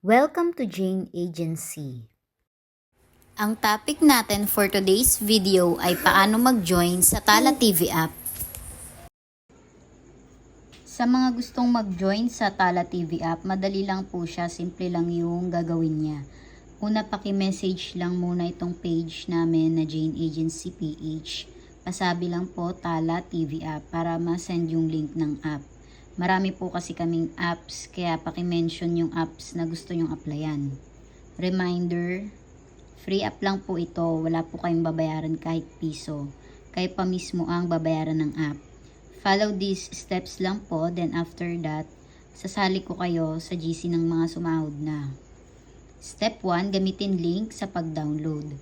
Welcome to Jane Agency. Ang topic natin for today's video ay paano mag-join sa Tala TV app. Sa mga gustong mag-join sa Tala TV app, madali lang po siya, simple lang yung gagawin niya. Una, paki-message lang muna itong page namin na Jane Agency PH. Pasabi lang po Tala TV app para ma-send yung link ng app. Marami po kasi kaming apps, kaya paki-mention yung apps na gusto nyong applyan. Reminder, free app lang po ito, wala po kayong babayaran kahit piso. Kayo pa mismo ang babayaran ng app. Follow these steps lang po, then after that, sasali ko kayo sa GC ng mga sumahod na. Step 1, gamitin link sa pag-download.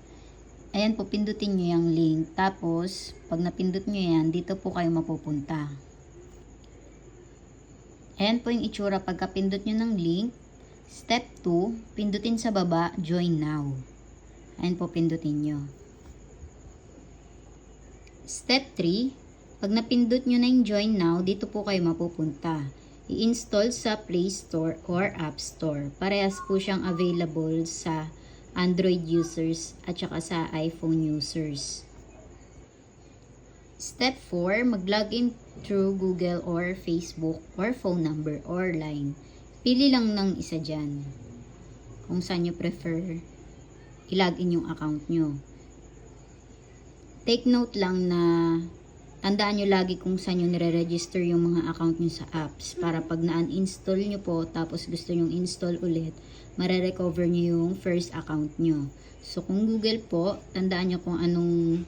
Ayan po, pindutin nyo yung link. Tapos, pag napindot nyo yan, dito po kayo mapupunta. Ayan po yung itsura pagka-pindot nyo ng link. Step 2, pindutin sa baba, join now. Ayan po, pindutin nyo. Step 3, pag napindot nyo na yung join now, dito po kayo mapupunta. I-install sa Play Store or App Store. Parehas po siyang available sa Android users at saka sa iPhone users. Step 4, mag-login through Google or Facebook or phone number or line. Pili lang ng isa dyan. Kung saan nyo prefer i-login yung account nyo. Take note lang na tandaan nyo lagi kung saan nyo nire-register yung mga account nyo sa apps para pag na-uninstall nyo po tapos gusto nyo install ulit, mare-recover nyo yung first account nyo. So kung Google po, tandaan nyo kung anong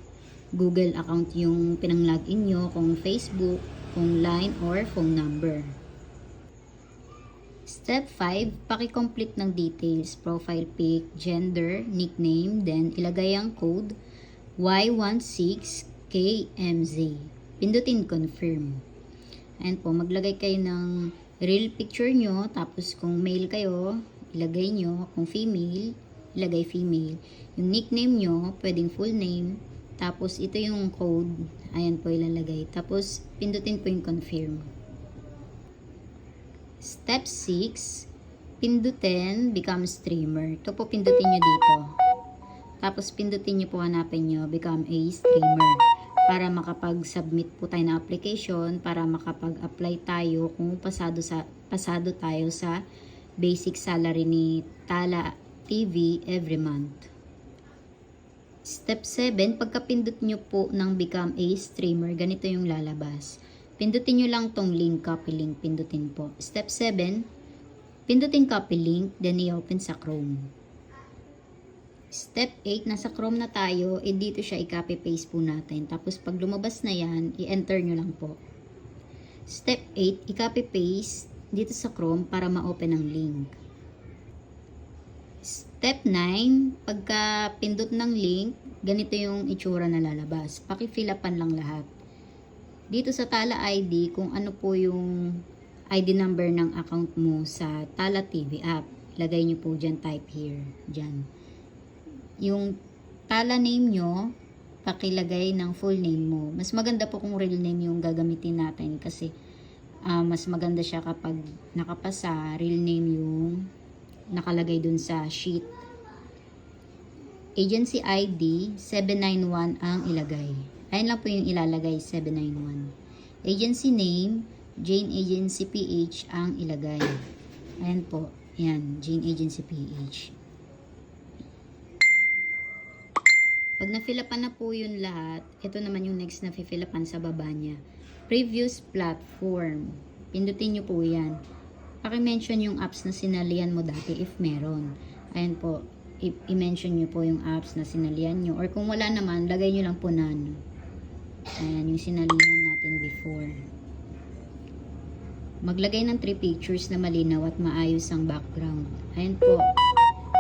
Google account yung pinang-login nyo, kung Facebook, kung line, or phone number. Step 5, paki-complete ng details, profile pic, gender, nickname, then ilagay ang code Y16KMZ. Pindutin confirm. Ayan po, maglagay kayo ng real picture nyo, tapos kung male kayo, ilagay nyo, kung female, ilagay female. Yung nickname nyo, pwedeng full name, tapos ito yung code, ayan po ilalagay. Tapos pindutin po yung confirm. Step 6, pindutin become streamer. Ito po pindutin nyo dito. Tapos pindutin nyo po, hanapin nyo become a streamer. Para makapag-submit po tayo ng application, para makapag-apply tayo kung pasado tayo sa basic salary ni Tala TV every month. Step 7, pagkapindot nyo po ng become a streamer, ganito yung lalabas. Pindutin nyo lang tong link, copy link, pindutin po. Step 7, pindutin copy link, then i-open sa Chrome. Step 8, nasa Chrome na tayo, dito siya i-copy paste po natin. Tapos pag lumabas na yan, i-enter nyo lang po. Step 8, i-copy paste dito sa Chrome para ma-open ang link. Step 9, pagka pindot ng link, ganito yung itsura na lalabas. Paki-fill upan lang lahat. Dito sa Tala ID, kung ano po yung ID number ng account mo sa Tala TV app, lagay nyo po dyan, type here, dyan. Yung Tala name nyo, pakilagay ng full name mo. Mas maganda po kung real name yung gagamitin natin kasi mas maganda siya kapag nakapasa, real name yung nakalagay dun sa sheet. Agency ID 791 ang ilagay. Ayan lang po yung ilalagay, 791. Agency name Jane Agency PH ang ilagay. Ayan po, yan, Jane Agency PH. Pag na-fill-upan na po yun lahat, ito naman yung next na fill-upan sa baba niya. Previous platform. Pindutin nyo po yan. Paki-mention yung apps na sinalihan mo dati if meron. Ayan po, i-mention nyo po yung apps na sinalihan nyo. Or kung wala naman, lagay nyo lang po na ano. Ayan, yung sinalihan natin before. Maglagay ng 3 pictures na malinaw at maayos ang background. Ayan po.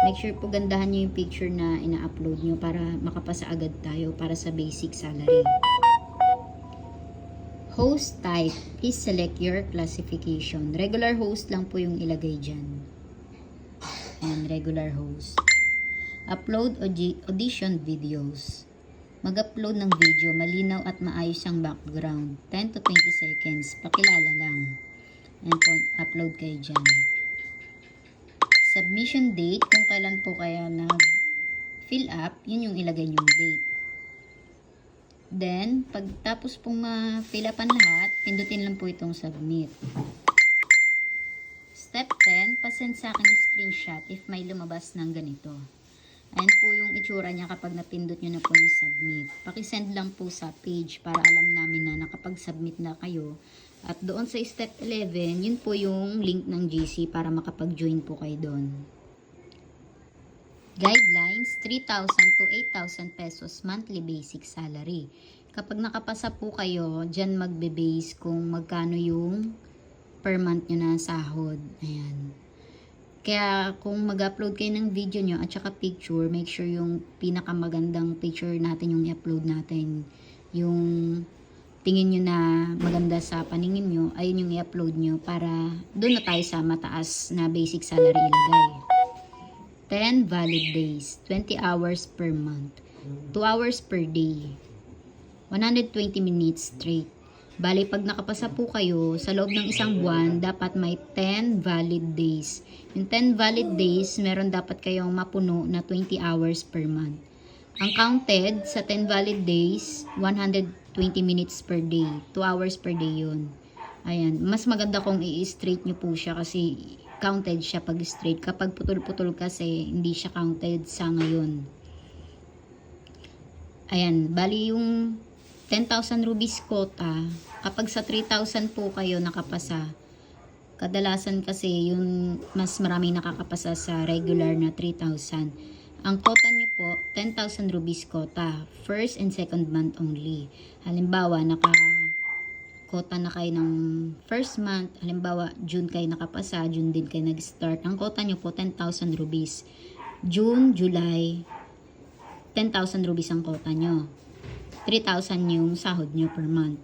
Make sure po gandahan nyo yung picture na ina-upload nyo para makapasa agad tayo para sa basic salary. Host type, please select your classification. Regular host lang po yung ilagay dyan. Ayan, regular host. Upload audition videos. Mag-upload ng video, malinaw at maayos ang background. 10 to 20 seconds, pakilala lang. Ayan po, upload kayo dyan. Submission date, kung kailan po kayo nag-fill up, yun yung ilagay yung date. Then, pagtapos pong ma-fill up ang lahat, pindutin lang po itong submit. Step 10, pasend sa akin yung screenshot if may lumabas ng ganito. Ayan po yung itsura niya kapag napindot nyo na po yung submit. Pakisend lang po sa page para alam namin na nakapag-submit na kayo. At doon sa step 11, yun po yung link ng GC para makapag-join po kayo doon. Guidelines, 3,000 to 8,000 pesos monthly basic salary. Kapag nakapasa po kayo, dyan magbe-base kung magkano yung per month nyo na sahod. Ayan. Kaya kung mag-upload kayo ng video nyo at saka picture, make sure yung pinakamagandang picture natin yung i-upload natin. Yung tingin nyo na maganda sa paningin nyo, ayun yung i-upload nyo para doon na tayo sa mataas na basic salary ilagay. 10 valid days, 20 hours per month, 2 hours per day, 120 minutes straight. Bali, pag nakapasa po kayo, sa loob ng isang buwan, dapat may 10 valid days. Yung 10 valid days, meron dapat kayong mapuno na 20 hours per month. Ang counted sa 10 valid days, 120 minutes per day. 2 hours per day yun. Ayan. Mas maganda kung i-straight nyo po siya kasi counted siya pag straight. Kapag putol-putol kasi, hindi siya counted sa ngayon. Ayan. Bali, yung 10,000 rupees quota, kapag sa 3,000 po kayo nakapasa, kadalasan kasi yung mas maraming nakakapasa sa regular na 3,000. Ang quota nyo po, 10,000 rupees quota, first and second month only. Halimbawa, naka-quota na kayo ng first month, halimbawa, June kayo nakapasa, June din kayo nag-start. Ang quota nyo po, 10,000 rupees. June, July, 10,000 rupees ang quota nyo. 3,000 yung sahod nyo per month.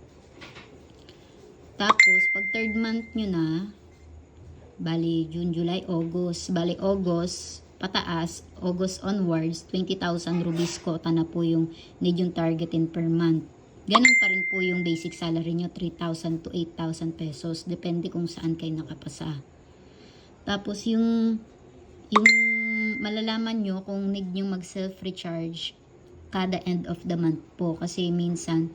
Tapos, pag third month nyo na, bali June, July, August. Bali August, pataas, August onwards, 20,000 rupees quota na po yung need yung targetin per month. Ganun pa rin po yung basic salary nyo, 3,000 to 8,000 pesos. Depende kung saan kayo nakapasa. Tapos, yung malalaman nyo kung need nyo mag-self-recharge kada end of the month po. Kasi minsan,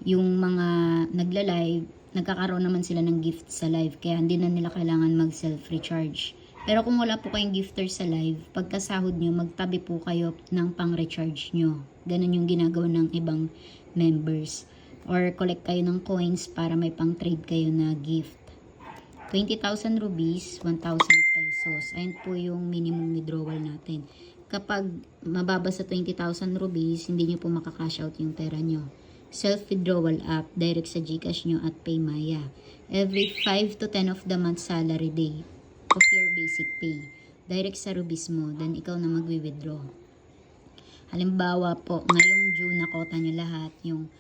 yung mga nagla-live, nagkakaroon naman sila ng gift sa live. Kaya hindi na nila kailangan mag-self-recharge. Pero kung wala po kayong gifter sa live, pagkasahod nyo, magtabi po kayo ng pang-recharge nyo. Ganun yung ginagawa ng ibang members. Or collect kayo ng coins para may pang-trade kayo na gift. 20,000 rupees, 1,000 pesos. Ayun po yung minimum withdrawal natin. Kapag mababa sa 20,000 rupees, hindi nyo po makakash out yung pera nyo. Self-withdrawal app, direct sa GCash nyo at Paymaya. Every 5 to 10 of the month salary day of your basic pay. Direct sa Rubis mo, then ikaw na magwi-withdraw. Halimbawa po, ngayong June na quota nyo lahat, yung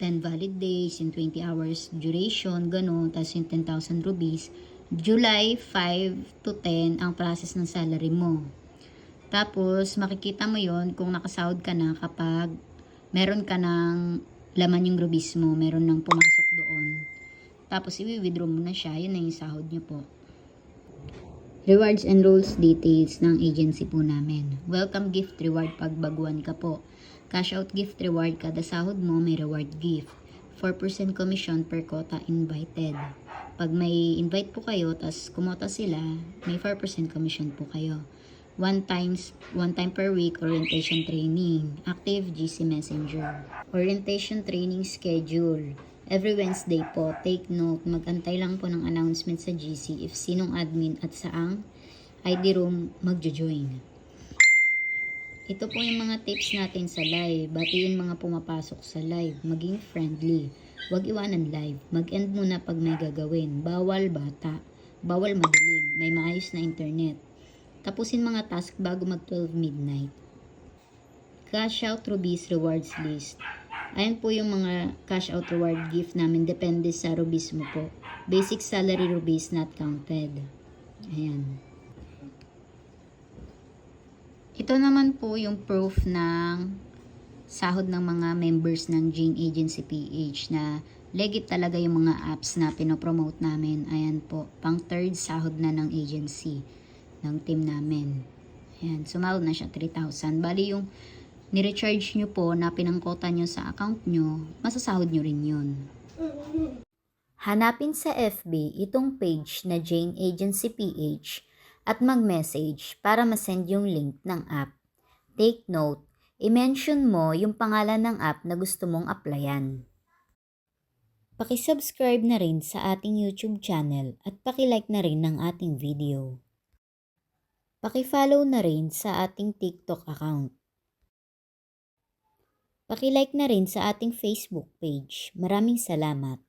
10 valid days, yung 20 hours duration, ganun, tapos yung 10,000 rupees. July 5 to 10 ang process ng salary mo. Tapos, makikita mo yon kung nakasahod ka na kapag meron ka ng laman yung rubis mo, meron nang pumasok doon. Tapos, i-withdraw mo na siya. Yun na yung sahod nyo po. Rewards and rules details ng agency po namin. Welcome gift reward pag baguan ka po. Cash out gift reward kada sahod mo may reward gift. 4% commission per quota invited. Pag may invite po kayo, tas kumota sila, may 4% commission po kayo. One time per week orientation training. Active GC Messenger. Orientation training schedule. Every Wednesday po, take note, mag-antay lang po ng announcement sa GC if sinong admin at saang ID room magjo-join. Ito po yung mga tips natin sa live. Batiin mga pumapasok sa live. Maging friendly. Huwag iwanan live. Mag-end muna pag may gagawin. Bawal bata. Bawal madilim. May maayos na internet. Tapusin mga task bago mag 12 midnight. Cash out Rubis rewards list. Ayan po yung mga cash out reward gift namin. Depende sa Rubis mo po. Basic salary Rubis not counted. Ayan. Ito naman po yung proof ng sahod ng mga members ng Jane Agency PH na legit talaga yung mga apps na pinopromote namin. Ayan po, pang third sahod na ng agency. ng team namin. Ayan, sumahod na siya 3,000. Bali yung ni-recharge nyo po na pinangkota nyo sa account nyo, masasahod nyo rin yun. Hanapin sa FB itong page na Jane Agency PH at mag-message para masend yung link ng app. Take note, i-mention mo yung pangalan ng app na gusto mong applyan. Paki-subscribe na rin sa ating YouTube channel at paki-like na rin ng ating video. Paki-follow na rin sa ating TikTok account. Paki-like na rin sa ating Facebook page. Maraming salamat.